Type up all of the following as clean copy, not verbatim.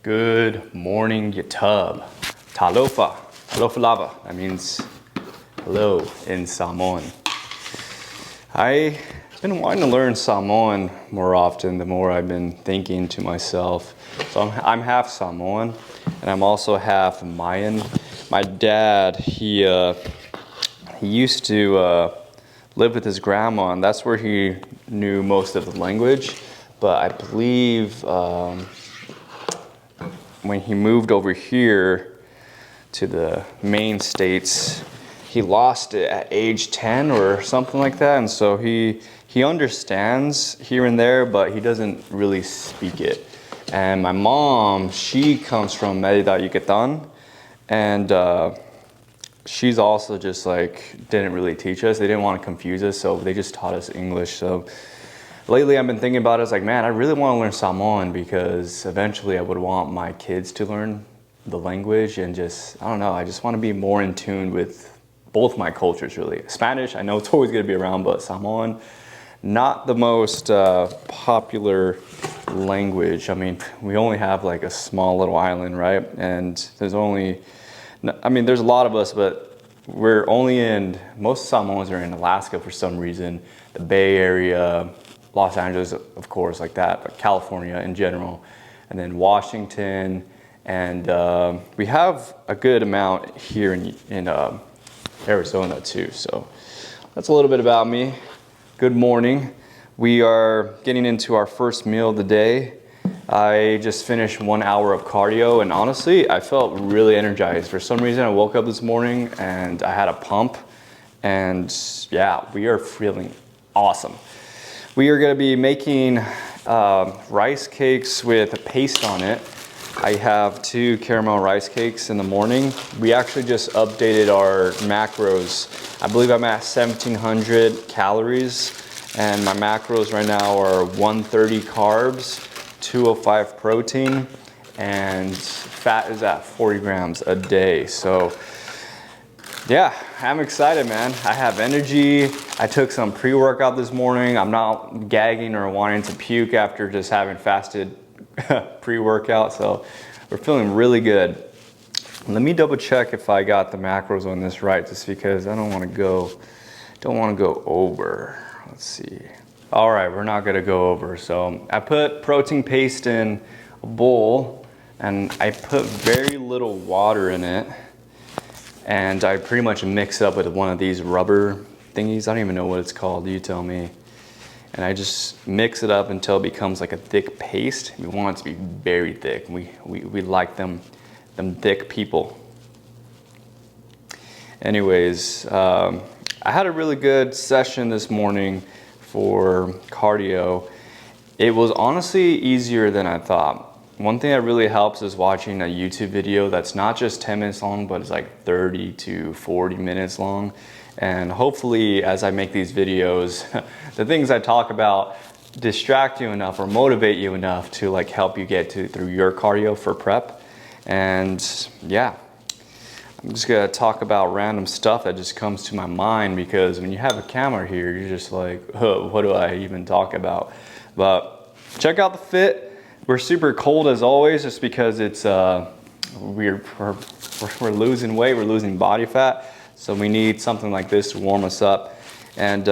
Good morning, YouTube. Talofa. Talofa lava. That means hello in Samoan. I've been wanting to learn Samoan more often the more I've been thinking to myself. So I'm half Samoan and I'm also half Mayan. My dad, he used to live with his grandma, and that's where he knew most of the language. But I believe when he moved over here to the main states, he lost it at age 10 or something like that. And so he understands here and there, but he doesn't really speak it. And my mom, she comes from Mérida, Yucatan, and she's also just like, didn't really teach us. They didn't want to confuse us, so they just taught us English. So lately I've been thinking about it. It's like, man, I really want to learn Samoan because eventually I would want my kids to learn the language and just, I don't know, I just want to be more in tune with both my cultures really. Spanish, I know it's always going to be around, but Samoan, not the most popular language. I mean, we only have like a small little island, right? And there's only, I mean, there's a lot of us, but we're only in, most Samoans are in Alaska for some reason, the Bay Area, Los Angeles, of course, like that, but California in general, and then Washington, and we have a good amount here in Arizona too. So that's a little bit about me. Good morning. We are getting into our first meal of the day. I just finished 1 hour of cardio, and honestly, I felt really energized. For some reason, I woke up this morning and I had a pump, and yeah, we are feeling awesome. We are going to be making rice cakes with a paste on it. I have 2 caramel rice cakes in the morning. We actually just updated our macros. I believe I'm at 1,700 calories, and my macros right now are 130 carbs, 205 protein, and fat is at 40 grams a day. So yeah, I'm excited, man. I have energy. I took some pre-workout this morning. I'm not gagging or wanting to puke after just having fasted pre-workout, so we're feeling really good. Let me double check if I got the macros on this right, just because I don't want to go over. Let's see. All right, we're not gonna go over. So I put protein paste in a bowl, and I put very little water in it, and I pretty much mix it up with one of these rubber thingies. I don't even know what it's called. You tell me. And I just mix it up until it becomes like a thick paste. We want it to be very thick. We like them thick people. Anyways, I had a really good session this morning for cardio. It was honestly easier than I thought. One thing that really helps is watching a YouTube video that's not just 10 minutes long, but it's like 30 to 40 minutes long. And hopefully, as I make these videos, the things I talk about distract you enough or motivate you enough to like help you get through your cardio for prep. And yeah, I'm just gonna talk about random stuff that just comes to my mind, because when you have a camera here, you're just like, oh, what do I even talk about? But check out the fit. We're super cold as always, just because it's we're losing weight, we're losing body fat. So we need something like this to warm us up. And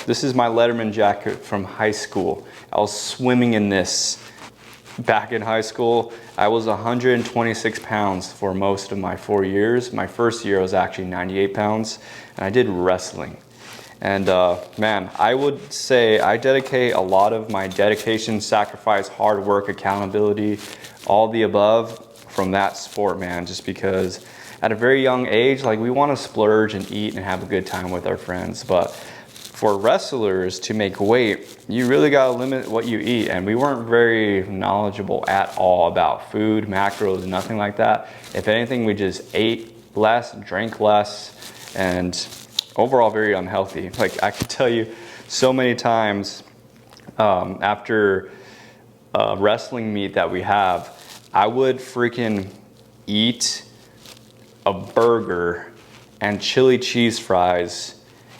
this is my Letterman jacket from high school. I was swimming in this back in high school. I was 126 pounds for most of my 4 years. My first year I was actually 98 pounds, and I did wrestling. And man, I would say I dedicate a lot of my dedication, sacrifice, hard work, accountability, all the above from that sport, man, just because at a very young age, like, we want to splurge and eat and have a good time with our friends. But for wrestlers to make weight, you really got to limit what you eat. And we weren't very knowledgeable at all about food, macros, nothing like that. If anything, we just ate less, drank less, and overall very unhealthy. Like, I could tell you so many times after a wrestling meet that we have, I would freaking eat a burger and chili cheese fries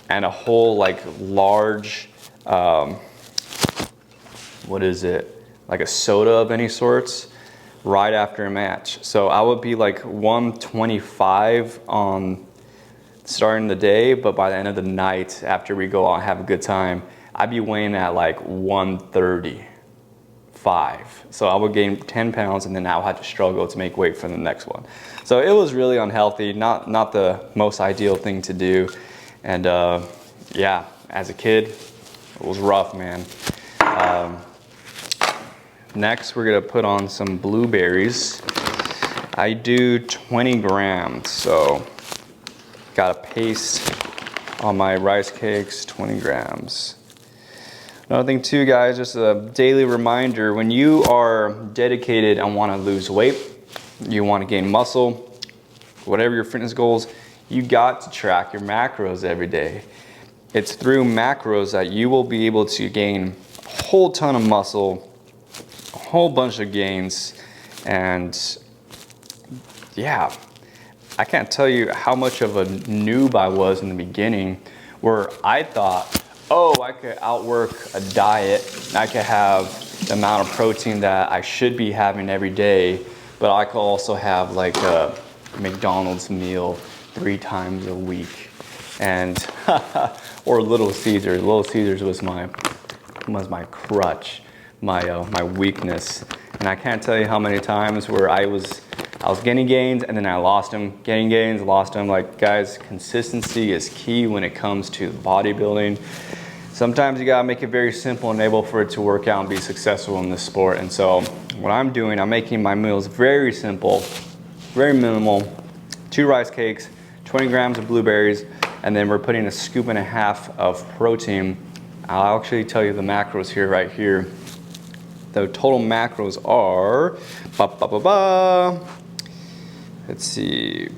and a whole like large what is it, like a soda of any sorts, right after a match. So I would be like 125 on starting the day, but by the end of the night, after we go out and have a good time, I'd be weighing at like 135. So I would gain 10 pounds and then I would have to struggle to make weight for the next one. So it was really unhealthy, not the most ideal thing to do. And yeah, as a kid, it was rough, man. Next, we're gonna put on some blueberries. I do 20 grams, so got a paste on my rice cakes, 20 grams. Another thing too, guys, just a daily reminder, when you are dedicated and wanna lose weight, you wanna gain muscle, whatever your fitness goals, you got to track your macros every day. It's through macros that you will be able to gain a whole ton of muscle, a whole bunch of gains, and yeah, I can't tell you how much of a noob I was in the beginning, where I thought, oh, I could outwork a diet, I could have the amount of protein that I should be having every day, but I could also have like a McDonald's meal 3 times a week. And or Little Caesars. Little Caesars was my crutch, my weakness. And I can't tell you how many times where I was getting gains and then I lost them, getting gains, lost them. Like, guys, consistency is key when it comes to bodybuilding. Sometimes you gotta make it very simple and able for it to work out and be successful in this sport. And so what I'm doing, I'm making my meals very simple, very minimal. 2 rice cakes, 20 grams of blueberries, and then we're putting a scoop and a half of protein. I'll actually tell you the macros here, right here. The total macros are, let's see,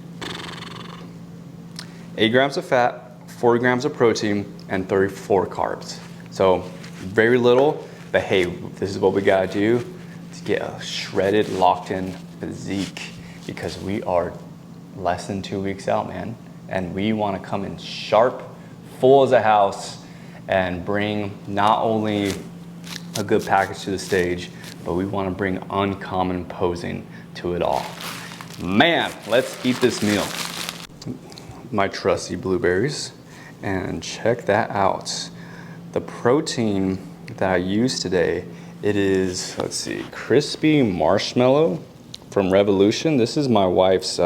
8 grams of fat, 40 grams of protein, and 34 carbs. So very little, but hey, this is what we gotta do to get a shredded, locked in physique, because we are less than 2 weeks out, man. And we wanna come in sharp, full as a house, and bring not only a good package to the stage, but we wanna bring uncommon posing to it all. Man, let's eat this meal. My trusty blueberries, and check that out. The protein that I used today, it is, let's see, crispy marshmallow from Revolution. This is my wife's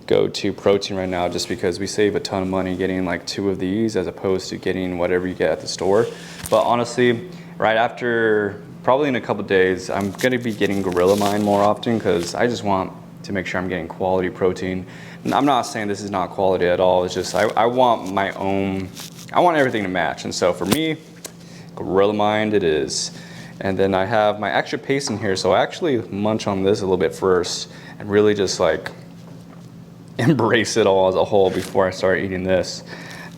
go-to protein right now, just because we save a ton of money getting like 2 of these as opposed to getting whatever you get at the store. But honestly, right after, probably in a couple days, I'm gonna be getting Gorilla Mine more often, because I just want to make sure I'm getting quality protein. And I'm not saying this is not quality at all, it's just I want my own, I want everything to match. And so for me, Gorilla Mine it is. And then I have my extra paste in here, so I actually munch on this a little bit first and really just like embrace it all as a whole before I start eating this.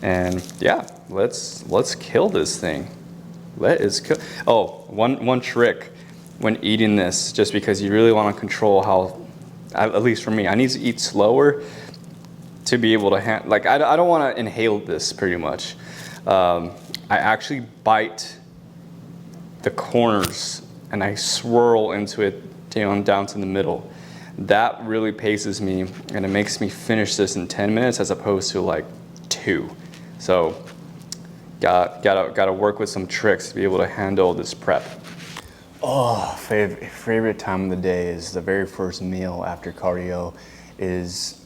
And yeah, let's kill this thing. Oh, one trick when eating this, just because you really want to control how, at least for me, I need to eat slower to be able to like I don't want to inhale this pretty much. I actually bite the corners and I swirl into it down to the middle. That really paces me, and it makes me finish this in 10 minutes as opposed to like 2. So gotta work with some tricks to be able to handle this prep. Oh, favorite time of the day is the very first meal after cardio, is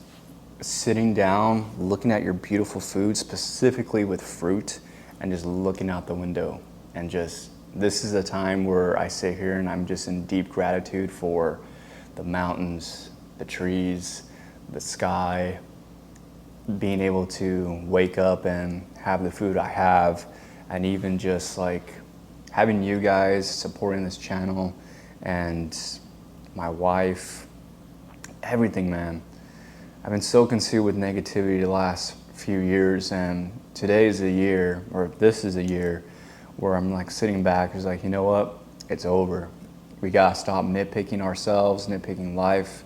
sitting down, looking at your beautiful food, specifically with fruit, and just looking out the window. And just, this is a time where I sit here and I'm just in deep gratitude for the mountains, the trees, the sky, being able to wake up and have the food I have, and even just like having you guys supporting this channel and my wife, everything, man. I've been so consumed with negativity the last few years, and today is a year, or this is a year, where I'm like sitting back, it's like, you know what, it's over. We gotta stop nitpicking ourselves, nitpicking life,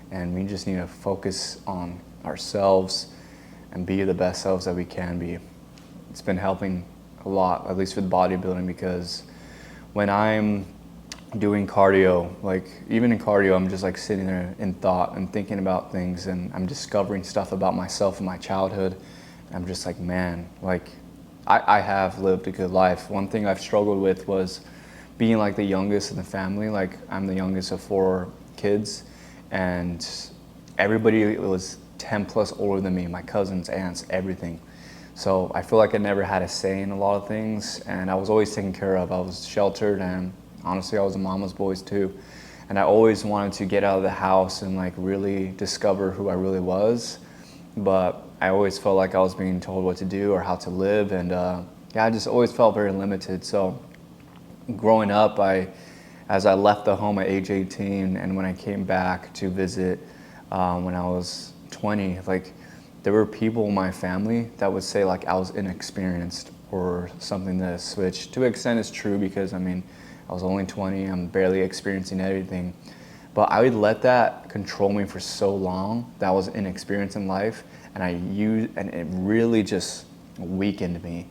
and we just need to focus on ourselves and be the best selves that we can be. It's been helping a lot, at least with bodybuilding, because when I'm doing cardio. Like even in cardio, I'm just like sitting there in thought and thinking about things, and I'm discovering stuff about myself and my childhood. And I'm just like, man, like I have lived a good life. One thing I've struggled with was being like the youngest in the family. Like I'm the youngest of 4 kids, and everybody was 10 plus older than me, my cousins, aunts, everything. So I feel like I never had a say in a lot of things, and I was always taken care of. I was sheltered, and honestly, I was a mama's boys too. And I always wanted to get out of the house and like really discover who I really was. But I always felt like I was being told what to do or how to live, and yeah, I just always felt very limited. So growing up, as I left the home at age 18, and when I came back to visit when I was 20, like there were people in my family that would say like I was inexperienced or something. To switch to an extent is true, because I mean I was only 20, I'm barely experiencing everything. But I would let that control me for so long, that I was inexperienced in life, and it really just weakened me.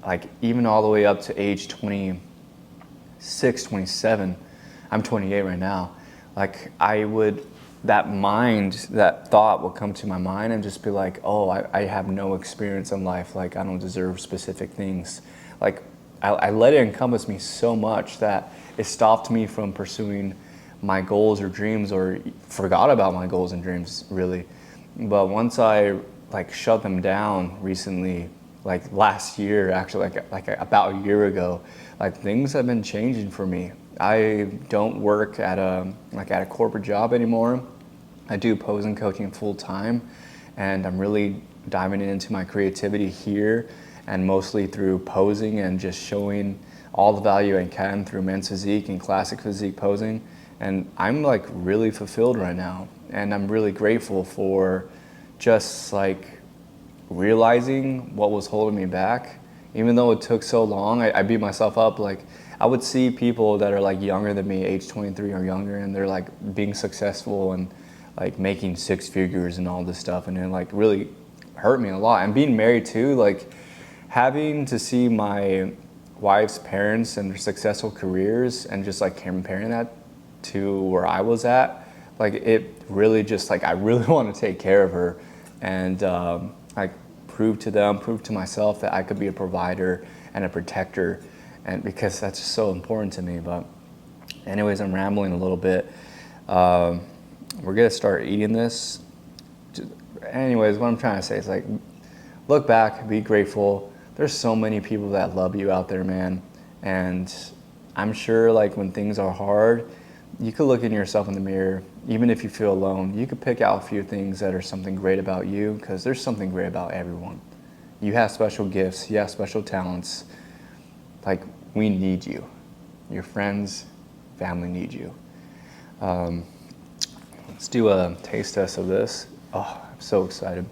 Like even all the way up to age 26, 27, I'm 28 right now. Like that thought would come to my mind and just be like, oh, I have no experience in life. Like I don't deserve specific things. Like I let it encompass me so much that it stopped me from pursuing my goals or dreams, or forgot about my goals and dreams really. But once I like shut them down recently, like last year, actually like about a year ago, like things have been changing for me. I don't work at a corporate job anymore. I do posing coaching full time, and I'm really diving into my creativity here, and mostly through posing and just showing all the value I can through men's physique and classic physique posing. And I'm like really fulfilled right now, and I'm really grateful for just like realizing what was holding me back. Even though it took so long, I beat myself up. Like I would see people that are like younger than me, age 23 or younger, and they're like being successful and like making 6 figures and all this stuff, and it like really hurt me a lot. And being married too, like having to see my wife's parents and their successful careers and just like comparing that to where I was at, like it really just like I really want to take care of her, and like prove to myself that I could be a provider and a protector, and because that's just so important to me. But anyways, I'm rambling a little bit. We're gonna start eating this. Anyways, what I'm trying to say is like, look back, be grateful. There's so many people that love you out there, man. And I'm sure like when things are hard, you could look in yourself in the mirror, even if you feel alone. You could pick out a few things that are something great about you, because there's something great about everyone. You have special gifts, you have special talents. Like we need you. Your friends, family need you. Let's do a taste test of this. Oh, I'm so excited.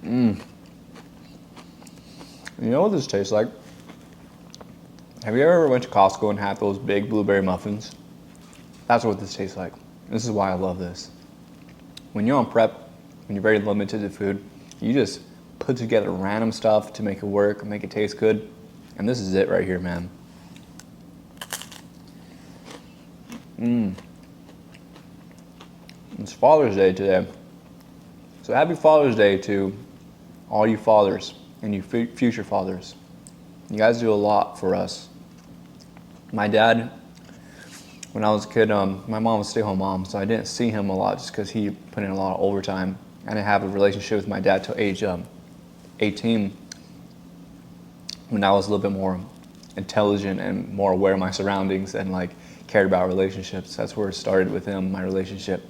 You know what this tastes like? Have you ever went to Costco and had those big blueberry muffins? That's what this tastes like. This is why I love this. When you're on prep, when you're very limited to food, you just put together random stuff to make it work, make it taste good. And this is it right here, man. It's Father's Day today. So happy Father's Day to all you fathers and you future fathers. You guys do a lot for us. My dad, when I was a kid, my mom was a stay-at-home mom, so I didn't see him a lot just because he put in a lot of overtime. I didn't have a relationship with my dad till age 18, when I was a little bit more intelligent and more aware of my surroundings and like cared about relationships. That's where it started with him, my relationship.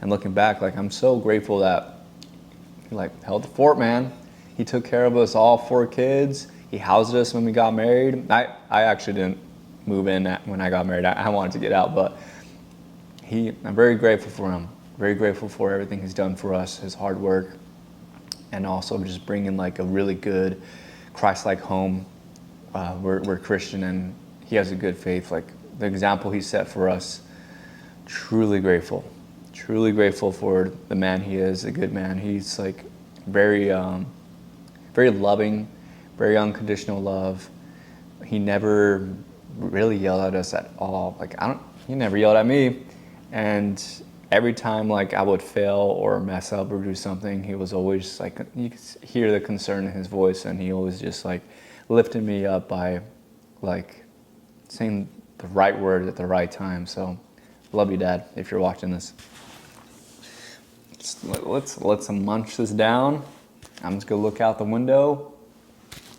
And looking back, like I'm so grateful that he like held the fort, man. He took care of us all 4 kids. He housed us when we got married. I actually didn't move in when I got married. I wanted to get out, but I'm very grateful for him. Very grateful for everything he's done for us, his hard work, and also just bringing like a really good Christ-like home. We're Christian, and he has a good faith. Like the example he set for us, truly grateful for the man he is, a good man. He's like very loving, very unconditional love, he never really yelled at us at all. Like, he never yelled at me. And every time like I would fail or mess up or do something, he was always like, you could hear the concern in his voice, and he always just like lifted me up by like saying the right word at the right time. So love you, Dad, if you're watching this. Let's munch this down. I'm just gonna look out the window,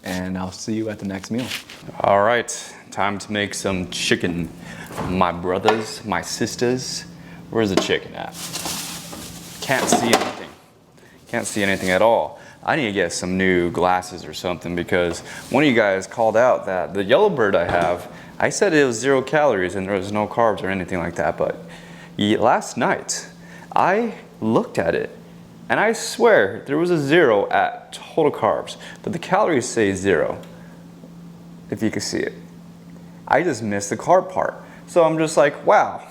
and I'll see you at the next meal. All right, time to make some chicken. My brothers, my sisters, where's the chicken at? Can't see anything. Can't see anything at all. I need to get some new glasses or something, because one of you guys called out that the yellow bird I have, I said it was 0 calories and there was no carbs or anything like that, but last night I looked at it and I swear there was a 0 at total carbs, but the calories say 0, if you can see it. I just missed the carb part. So I'm just like, wow,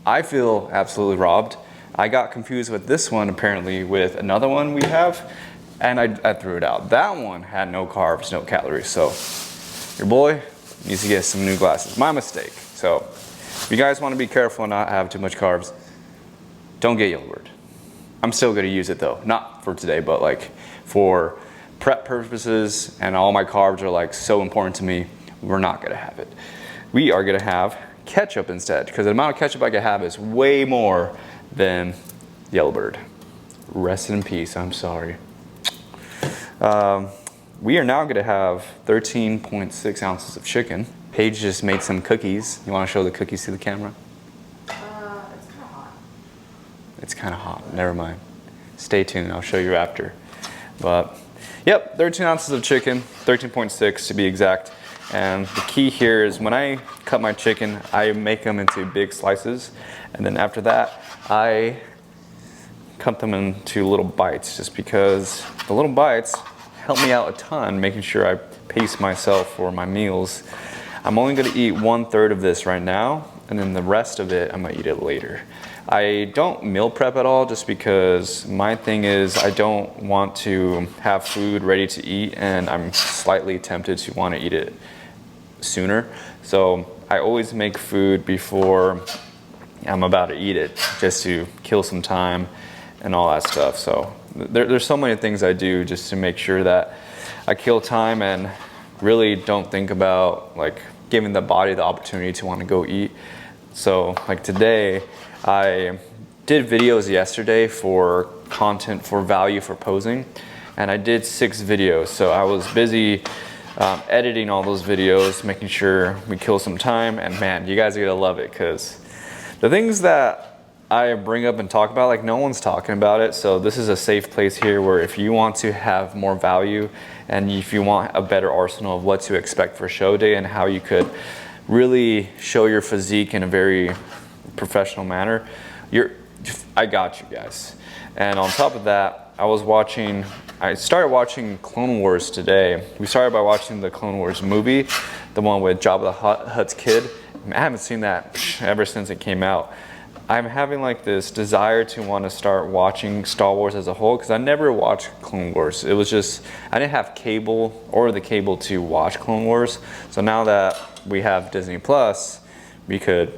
I feel absolutely robbed. I got confused with this one apparently with another one we have, and I threw it out. That one had no carbs, no calories. So your boy needs to get some new glasses. My mistake. So if you guys want to be careful and not have too much carbs, don't get yellow bird. I'm still gonna use it though. Not for today, but like for prep purposes, and all my carbs are like so important to me, we're not gonna have it. We are gonna have ketchup instead, because the amount of ketchup I can have is way more than Yellowbird. Rest in peace, I'm sorry. We are now gonna have 13.6 ounces of chicken. Paige just made some cookies. You wanna show the cookies to the camera? It's kind of hot. It's kind of hot, never mind. Stay tuned, I'll show you after. But yep, 13 ounces of chicken, 13.6 to be exact. And the key here is when I cut my chicken, I make them into big slices. And then after that, I cut them into little bites, just because the little bites help me out a ton, making sure I pace myself for my meals. I'm only gonna eat 1/3 of this right now, and then the rest of it, I'm gonna eat it later. I don't meal prep at all, just because my thing is I don't want to have food ready to eat and I'm slightly tempted to want to eat it sooner. So I always make food before I'm about to eat it, just to kill some time and all that stuff. So there's so many things I do just to make sure that I kill time and really don't think about like giving the body the opportunity to want to go eat. So like today, I did videos yesterday for content for value for posing, and I did 6 videos. So I was busy editing all those videos, making sure we kill some time, and man, you guys are gonna love it, because the things that I bring up and talk about, like no one's talking about it. So this is a safe place here where if you want to have more value and if you want a better arsenal of what to expect for show day and how you could really show your physique in a very professional manner, I got you guys. And on top of that, I started watching Clone Wars today. We started by watching the Clone Wars movie, the one with Jabba the Hutt's kid. I haven't seen that ever since it came out. I'm having like this desire to want to start watching Star Wars as a whole, because I never watched Clone Wars. It was just, I didn't have cable or the cable to watch Clone Wars. So now that we have Disney Plus, we could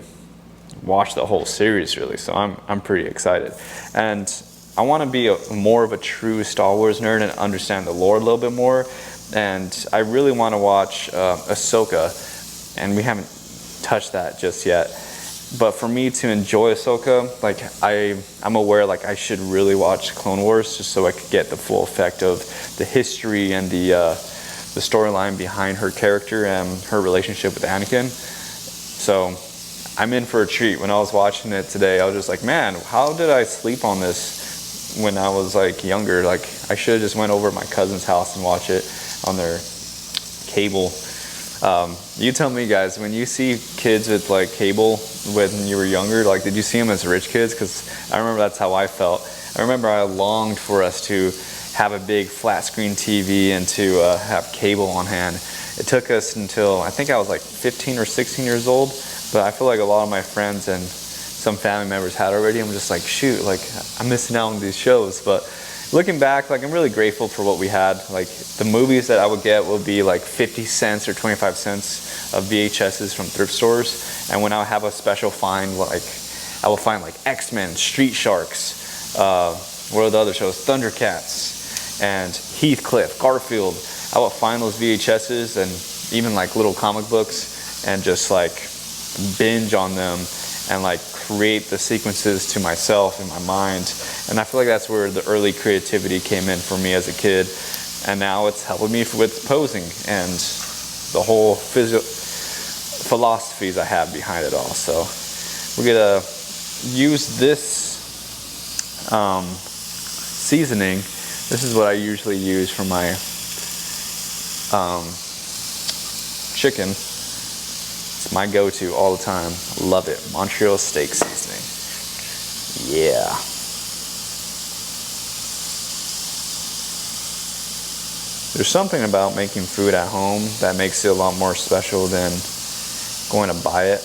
watch the whole series really. So I'm pretty excited. And I want to be more of a true Star Wars nerd and understand the lore a little bit more. And I really want to watch Ahsoka, and we haven't touched that just yet. But for me to enjoy Ahsoka, like I'm aware like I should really watch Clone Wars just so I could get the full effect of the history and the storyline behind her character and her relationship with Anakin. So I'm in for a treat. When I was watching it today, I was just like, man, how did I sleep on this when I was like younger? Like I should have just went over to my cousin's house and watch it on their cable. You tell me guys, when you see kids with like cable when you were younger, like did you see them as rich kids? Because I remember that's how I felt. I remember I longed for us to have a big flat screen TV and to have cable on hand. It took us until I think I was like 15 or 16 years old, but I feel like a lot of my friends and some family members had already. I'm just like, shoot, like I'm missing out on these shows. But looking back, like I'm really grateful for what we had. Like the movies that I would get would be like 50 cents or 25 cents of VHSs from thrift stores. And when I would have a special find, like I will find like X-Men, Street Sharks, what are the other shows? Thundercats and Heathcliff, Garfield. I would find those VHSs and even like little comic books and just like binge on them and like create the sequences to myself in my mind. And I feel like that's where the early creativity came in for me as a kid. And now it's helping me with posing and the whole philosophies I have behind it all. So we're gonna use this seasoning. This is what I usually use for my chicken. It's my go-to all the time. Love it. Montreal steak seasoning. Yeah. There's something about making food at home that makes it a lot more special than going to buy it.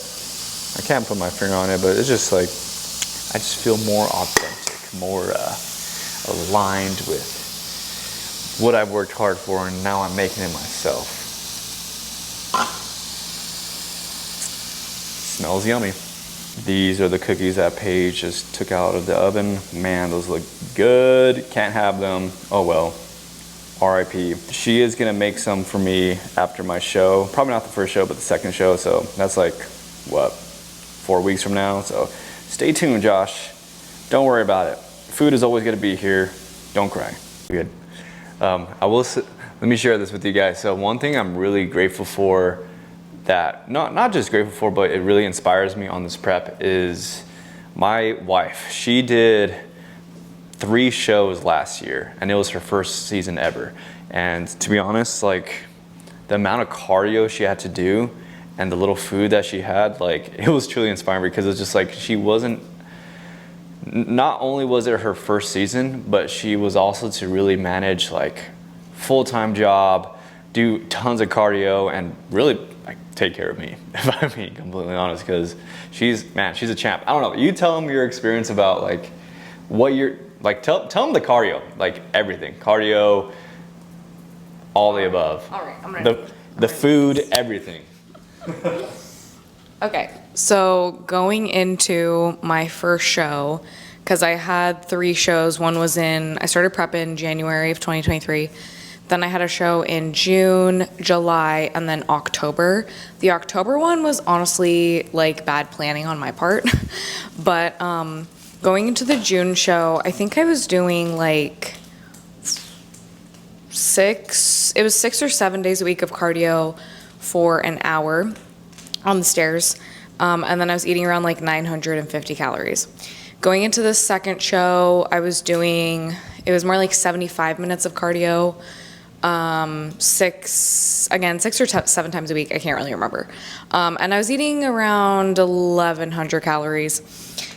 I can't put my finger on it, but it's just like, I just feel more authentic, more aligned with what I've worked hard for, and now I'm making it myself. Smells yummy. These are the cookies that Paige just took out of the oven. Man, those look good. Can't have them. Oh well. RIP. She is gonna make some for me after my show. Probably not the first show, but the second show. So that's like, what, 4 weeks from now? So stay tuned, Josh. Don't worry about it. Food is always gonna be here. Don't cry. Good. Let me share this with you guys. So one thing I'm really grateful for, that not just grateful for, but it really inspires me on this prep, is my wife. She did 3 shows last year and it was her first season ever. And to be honest, like the amount of cardio she had to do and the little food that she had, like it was truly inspiring, because it's just like she wasn't, not only was it her first season, but she was also to really manage like full-time job, do tons of cardio, and really like take care of me, if I'm being completely honest, because she's a champ. I don't know, you tell them your experience about like what you're, like tell them the cardio, like everything, cardio, all the above. All right, I'm ready. The food, everything. Okay, so going into my first show, because I had 3 shows. One was I started prep in January of 2023. Then I had a show in June, July, and then October. The October one was honestly like bad planning on my part. But going into the June show, I think I was doing like 6 or 7 days a week of cardio for an hour on the stairs. And then I was eating around like 950 calories. Going into the second show, I was doing, it was more like 75 minutes of cardio, 6 or 7 times a week, I can't really remember. And I was eating around 1,100 calories.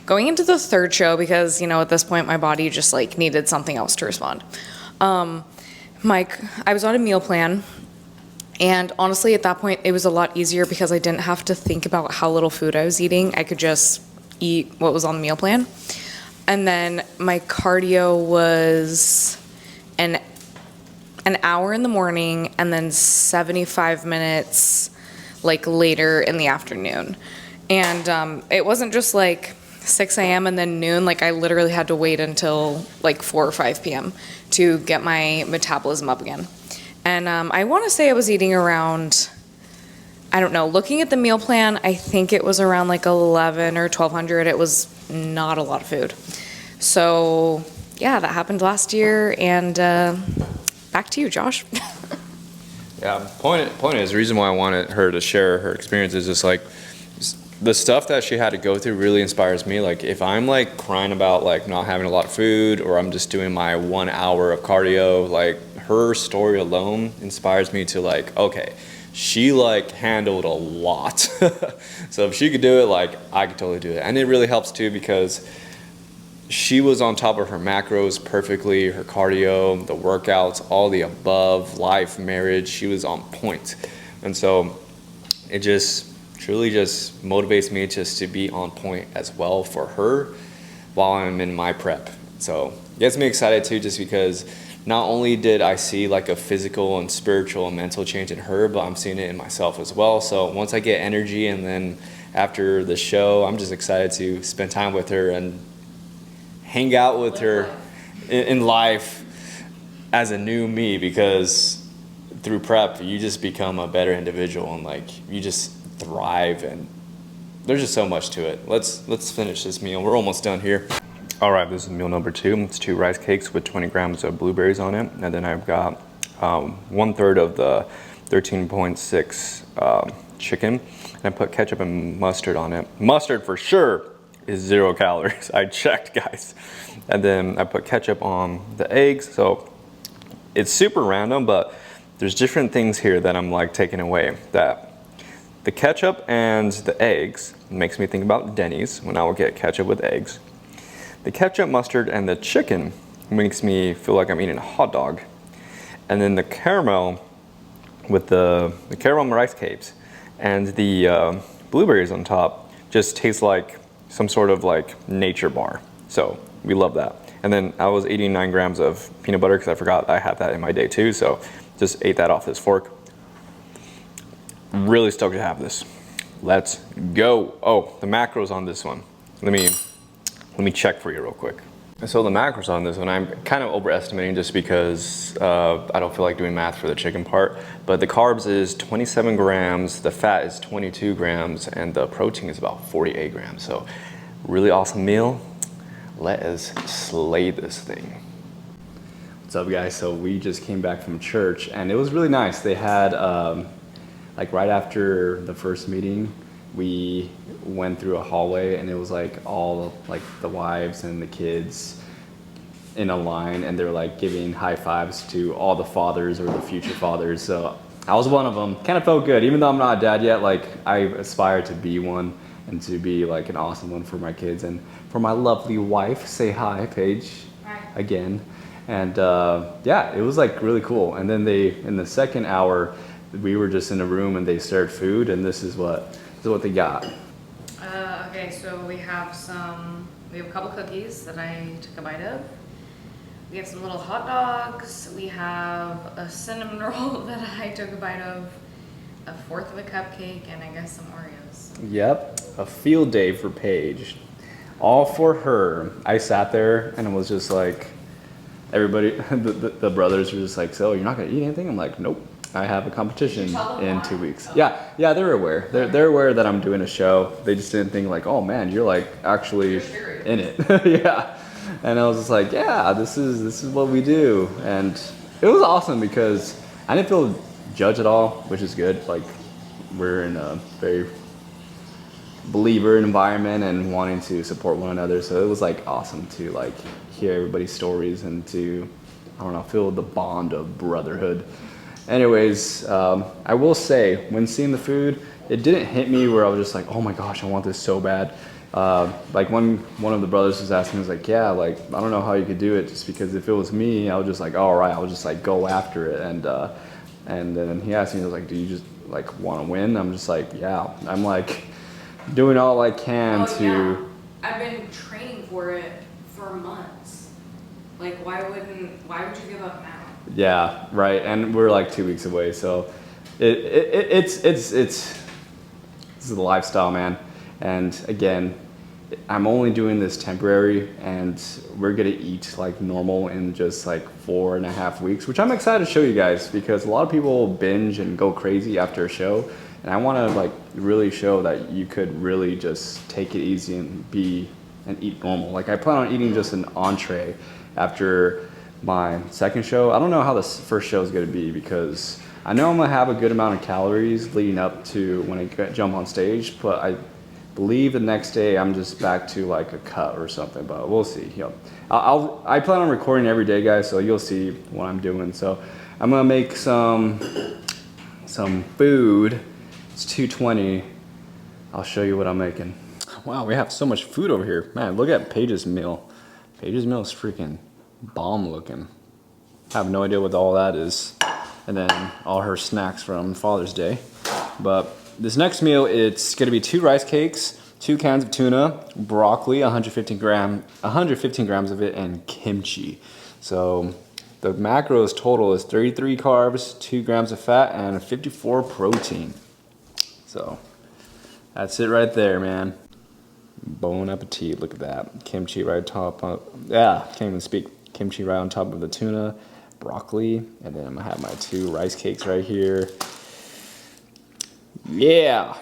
Going into the third show, because, you know, at this point my body just like needed something else to respond. I was on a meal plan. And honestly, at that point, it was a lot easier because I didn't have to think about how little food I was eating. I could just eat what was on the meal plan. And then my cardio was an hour in the morning and then 75 minutes like later in the afternoon. And it wasn't just like 6 a.m. and then noon. Like I literally had to wait until like 4 or 5 p.m. to get my metabolism up again. And I want to say I was eating around, I don't know, looking at the meal plan, I think it was around like 1,100 or 1,200. It was not a lot of food. So yeah, that happened last year. And back to you, Josh. Yeah, point is, the reason why I wanted her to share her experience is just like, the stuff that she had to go through really inspires me. Like if I'm like crying about like not having a lot of food, or I'm just doing my 1 hour of cardio, like her story alone inspires me to like, okay, she like handled a lot. So if she could do it, like I could totally do it. And it really helps too, because she was on top of her macros perfectly, her cardio, the workouts, all the above, life, marriage, she was on point. And so it just truly just motivates me just to be on point as well for her while I'm in my prep. So gets me excited too, just because not only did I see like a physical and spiritual and mental change in her, but I'm seeing it in myself as well. So once I get energy, and then after the show, I'm just excited to spend time with her and hang out with her in life as a new me, because through prep you just become a better individual, and like you just thrive, and there's just so much to it. Let's finish this meal. We're almost done here. All right, this is meal number 2. It's 2 rice cakes with 20 grams of blueberries on it, and then I've got 1/3 of the 13.6 chicken, and I put ketchup and mustard on it. Mustard for sure is 0 calories. I checked, guys. And then I put ketchup on the eggs. So it's super random, but there's different things here that I'm like taking away. That the ketchup and the eggs makes me think about Denny's when I will get ketchup with eggs. The ketchup, mustard, and the chicken makes me feel like I'm eating a hot dog. And then the caramel with the caramel rice cakes and the blueberries on top just tastes like some sort of like nature bar. So we love that. And then I was eating 9 grams of peanut butter because I forgot I had that in my day too. So just ate that off this fork. Really stoked to have this. Let's go. Oh, the macros on this one. Let me check for you real quick. So the macros on this one, I'm kind of overestimating just because I don't feel like doing math for the chicken part. But the carbs is 27 grams, the fat is 22 grams, and the protein is about 48 grams. So really awesome meal. Let us slay this thing. What's up, guys? So we just came back from church, and it was really nice. They had, like right after the first meeting, we went through a hallway, and it was like all like the wives and the kids in a line, and they're like giving high fives to all the fathers or the future fathers. So I was one of them. Kind of felt good, even though I'm not a dad yet. Like I aspire to be one, and to be like an awesome one for my kids and for my lovely wife. Say hi, Paige. Hi. Again. And yeah, it was like really cool. And then in the second hour, we were just in a room and they served food, and this is what they got. Okay, so we have a couple cookies that I took a bite of. We have some little hot dogs. We have a cinnamon roll that I took a bite of, 1/4 of a cupcake, and I guess some Oreos. Yep, a field day for Paige. All for her. I sat there and it was just like, everybody, the brothers were just like, so you're not gonna eat anything? I'm like, nope. I have a competition in 2 weeks. Yeah, they're aware. They're aware that I'm doing a show. They just didn't think like, oh man, you're like actually in it. Yeah. And I was just like, yeah, this is what we do. And it was awesome because I didn't feel judged at all, which is good. Like we're in a very believer environment and wanting to support one another. So it was like awesome to like hear everybody's stories and to, I don't know, feel the bond of brotherhood. Anyways, I will say, when seeing the food, it didn't hit me where I was just like, oh my gosh, I want this so bad. Like one of the brothers was asking, was like, yeah, like, I don't know how you could do it, just because if it was me, I was just like, all right, I would just like go after it. And then he asked me, he was like, do you just like want to win? I'm just like, yeah, I'm like doing all I can to. Yeah. I've been training for it for months. Like, why would you give up now? Yeah, right. And we're like 2 weeks away, so it's this is a lifestyle, man. And again, I'm only doing this temporary, and we're gonna eat like normal in just like 4.5 weeks, which I'm excited to show you guys, because a lot of people binge and go crazy after a show, and I want to like really show that you could really just take it easy and eat normal. Like I plan on eating just an entree after my second show. I don't know how this first show is going to be, because I know I'm going to have a good amount of calories leading up to when I jump on stage, but I believe the next day I'm just back to like a cut or something, but we'll see. You know, I plan on recording every day, guys, so you'll see what I'm doing. So I'm going to make some food. It's 2:20. I'll show you what I'm making. Wow, we have so much food over here. Man, look at Paige's meal. Paige's meal is freaking bomb looking. I have no idea what all that is. And then all her snacks from Father's Day. But this next meal, it's gonna be 2 rice cakes, 2 cans of tuna, broccoli, 115 grams of it, and kimchi. So the macros total is 33 carbs, 2 grams of fat, and 54 protein. So that's it right there, man. Bon appetit, look at that. Kimchi right on top of, yeah, can't even speak. Kimchi right on top of the tuna, broccoli, and then I'm gonna have my 2 rice cakes right here. Yeah.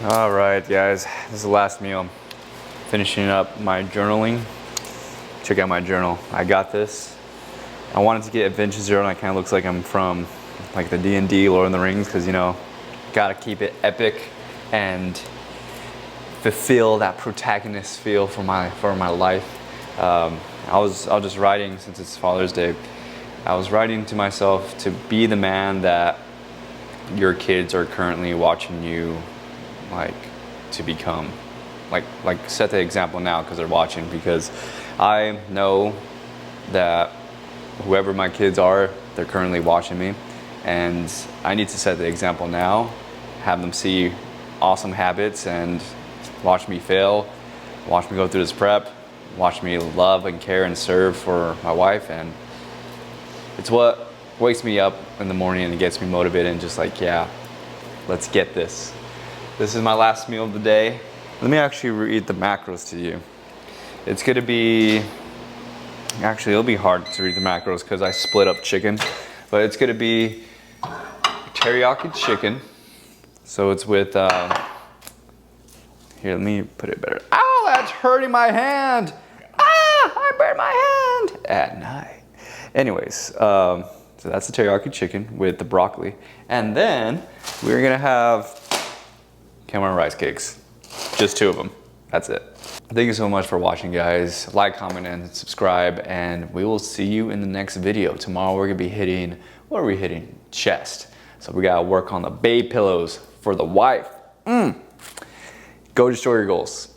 All right, guys, this is the last meal. Finishing up my journaling. Check out my journal. I got this. I wanted to get Adventure Zero, and it kind of looks like I'm from like the D&D Lord of the Rings, because you know, gotta keep it epic and fulfill that protagonist feel for my life. I was just writing, since it's Father's Day, I was writing to myself to be the man that your kids are currently watching you like to become. Like set the example now because they're watching, because I know that whoever my kids are, they're currently watching me, and I need to set the example now, have them see awesome habits and watch me fail, watch me go through this prep, watch me love and care and serve for my wife, and it's what wakes me up in the morning and gets me motivated and just like, yeah, let's get this. This is my last meal of the day. Let me actually read the macros to you. It's gonna be, actually it'll be hard to read the macros because I split up chicken, but it's gonna be teriyaki chicken. So it's with, here, let me put it better. Ow, that's hurting my hand. Ah, I burned my hand at night. Anyways, so that's the teriyaki chicken with the broccoli. And then we're gonna have Cameron rice cakes. Just 2 of them, that's it. Thank you so much for watching, guys. Like, comment, and subscribe, and we will see you in the next video. Tomorrow we're gonna be hitting, what are we hitting? Chest. So we gotta work on the baby pillows for the wife. Go destroy your goals.